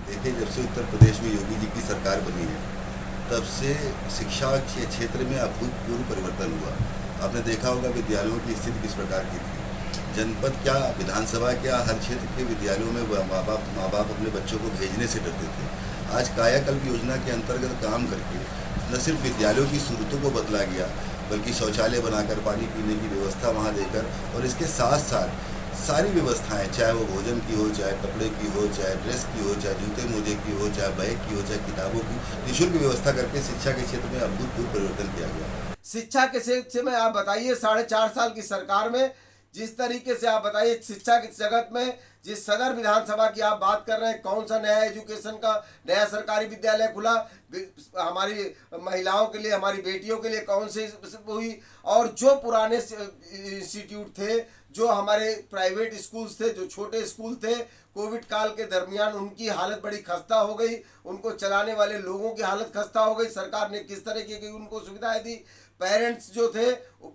देखिए, जब से उत्तर प्रदेश में योगी जी की सरकार बनी है, तब से शिक्षा के क्षेत्र में अभूतपूर्व परिवर्तन हुआ। आपने देखा होगा विद्यालयों की स्थिति किस प्रकार की थी। जनपद क्या, विधानसभा क्या, हर क्षेत्र के विद्यालयों में माँ बाप अपने बच्चों को भेजने से डरते थे। आज कायाकल्प योजना के अंतर्गत काम करके न सिर्फ विद्यालयों की सूरतों को बदला गया, बल्कि शौचालय बनाकर, पानी पीने की व्यवस्था वहाँ देकर, और इसके साथ साथ सारी व्यवस्थाएं, चाहे वो भोजन की हो, चाहे कपड़े की हो, चाहे ड्रेस की हो, चाहे जूते मोजे की हो, चाहे बैग की हो, चाहे किताबों की निःशुल्क व्यवस्था करके शिक्षा के क्षेत्र में अभूतपूर्व परिवर्तन किया गया। शिक्षा के क्षेत्र में आप बताइए 4.5 साल की सरकार में जिस तरीके से आप बताइए शिक्षा के जगत में, जिस सदर विधानसभा की आप बात कर रहे हैं, कौन सा नया एजुकेशन का नया सरकारी विद्यालय खुला, हमारी महिलाओं के लिए, हमारी बेटियों के लिए कौन सी हुई, और जो पुराने इंस्टीट्यूट थे, जो हमारे प्राइवेट स्कूल्स थे, जो छोटे स्कूल थे, कोविड काल के दरमियान उनकी हालत बड़ी खस्ता हो गई, उनको चलाने वाले लोगों की हालत खस्ता हो गई। सरकार ने किस तरह की उनको सुविधाएं दी, पेरेंट्स जो थे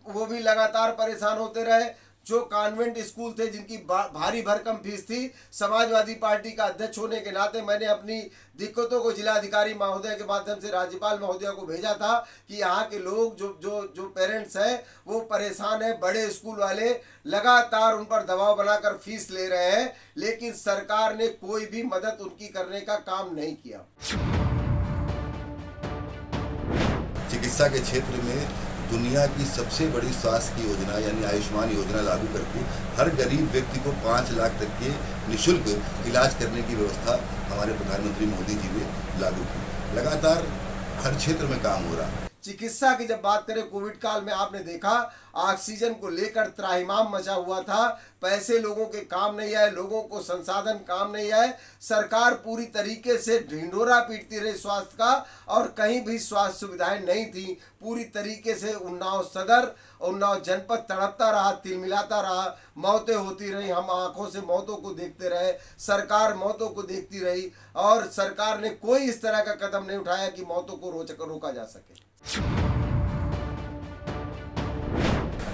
वो भी लगातार परेशान होते रहे। जो कॉन्वेंट स्कूल थे जिनकी भारी भरकम फीस थी, समाजवादी पार्टी का अध्यक्ष होने के नाते मैंने अपनी दिक्कतों को जिलाधिकारी महोदय के माध्यम से राज्यपाल महोदय को भेजा था कि यहाँ के लोग जो पेरेंट्स हैं वो परेशान हैं। बड़े स्कूल वाले लगातार उन पर दबाव बनाकर फीस ले रहे हैं, लेकिन सरकार ने कोई भी मदद उनकी करने का काम नहीं किया। चिकित्सा के क्षेत्र में दुनिया की सबसे बड़ी स्वास्थ्य की योजना यानी आयुष्मान योजना लागू करके हर गरीब व्यक्ति को 5 लाख तक के निःशुल्क इलाज करने की व्यवस्था हमारे प्रधानमंत्री मोदी जी ने लागू की। लगातार हर क्षेत्र में काम हो रहा है। चिकित्सा की जब बात करें, कोविड काल में आपने देखा ऑक्सीजन को लेकर त्राहिमाम मचा हुआ था, पैसे लोगों के काम नहीं आए, लोगों को संसाधन काम नहीं आए। सरकार पूरी तरीके से ढिंढोरा पीटती रही स्वास्थ्य का, और कहीं भी स्वास्थ्य सुविधाएं नहीं थी। पूरी तरीके से उन्नाव सदर, उन्नाव जनपद तड़पता रहा, तिलमिलाता रहा, मौतें होती रही, हम आंखों से मौतों को देखते रहे, सरकार मौतों को देखती रही, और सरकार ने कोई इस तरह का कदम नहीं उठाया कि मौतों को रोका जा सके।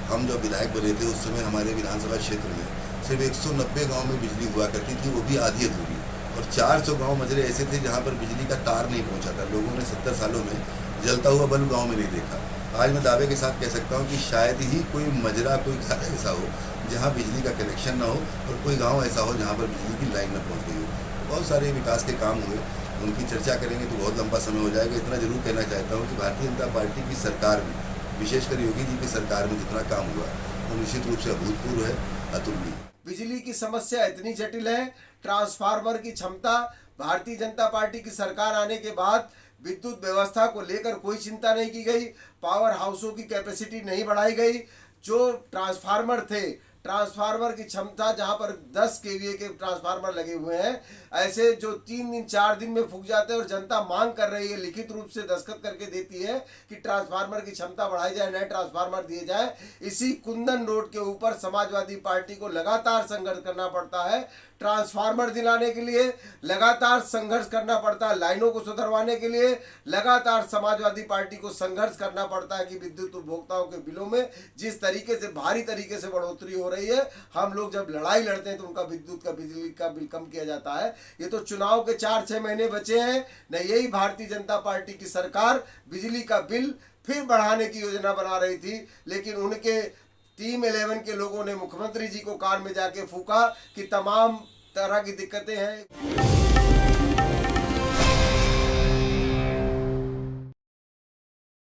हम जब विधायक बने थे उस समय हमारे विधानसभा क्षेत्र में सिर्फ 190 गांव में बिजली हुआ करती थी, वो भी आधी अधूरी, और 400 गांव मजरे ऐसे थे जहां पर बिजली का तार नहीं पहुंचा था। लोगों ने 70 सालों में जलता हुआ बल्ब गांव में नहीं देखा। आज मैं दावे के साथ कह सकता हूं कि शायद ही कोई मजरा, कोई घर ऐसा हो जहाँ बिजली का कनेक्शन ना हो, और कोई गाँव ऐसा हो जहाँ पर बिजली की लाइन न पहुँच गई हो। बहुत सारे विकास के काम हुए, उनकी चर्चा करेंगे तो बहुत लंबा समय हो जाएगा। इतना जरूर कहना चाहता हूँ कि भारतीय जनता पार्टी की सरकार में, विशेषकर योगी जी की सरकार में जितना काम हुआ वो निश्चित रूप से अभूतपूर्व है, अतुलनीय। बिजली की समस्या इतनी जटिल है, ट्रांसफार्मर की क्षमता, भारतीय जनता पार्टी की सरकार आने के बाद विद्युत व्यवस्था को लेकर कोई चिंता नहीं की गई, पावर हाउसों की कैपेसिटी नहीं बढ़ाई गई। जो ट्रांसफार्मर थे, ट्रांसफार्मर की क्षमता जहां पर 10 केवीए के ट्रांसफार्मर लगे हुए हैं, ऐसे जो 3 दिन 4 दिन में फूक जाते हैं, और जनता मांग कर रही है, लिखित रूप से दस्तखत करके देती है कि ट्रांसफार्मर की क्षमता बढ़ाई जाए, नए ट्रांसफार्मर दिए जाए। इसी कुंदन रोड के ऊपर समाजवादी पार्टी को लगातार संघर्ष करना पड़ता है। ट्रांसफार्मर दिलाने के लिए लगातार संघर्ष करना पड़ता है, लाइनों को सुधरवाने के लिए लगातार समाजवादी पार्टी को संघर्ष करना पड़ता है कि विद्युत उपभोक्ताओं के बिलों में जिस तरीके से भारी तरीके से बढ़ोतरी हो रही है, हम लोग जब लड़ाई लड़ते हैं तो उनका विद्युत का, बिजली का बिल कम किया जाता है। ये तो चुनाव के 4-6 महीने बचे हैं, न यही भारतीय जनता पार्टी की सरकार बिजली का बिल फिर बढ़ाने की योजना बना रही थी, लेकिन उनके टीम 11 के लोगों ने मुख्यमंत्री जी को कान में जाके फूका कि तमाम तरह की दिक्कतें हैं।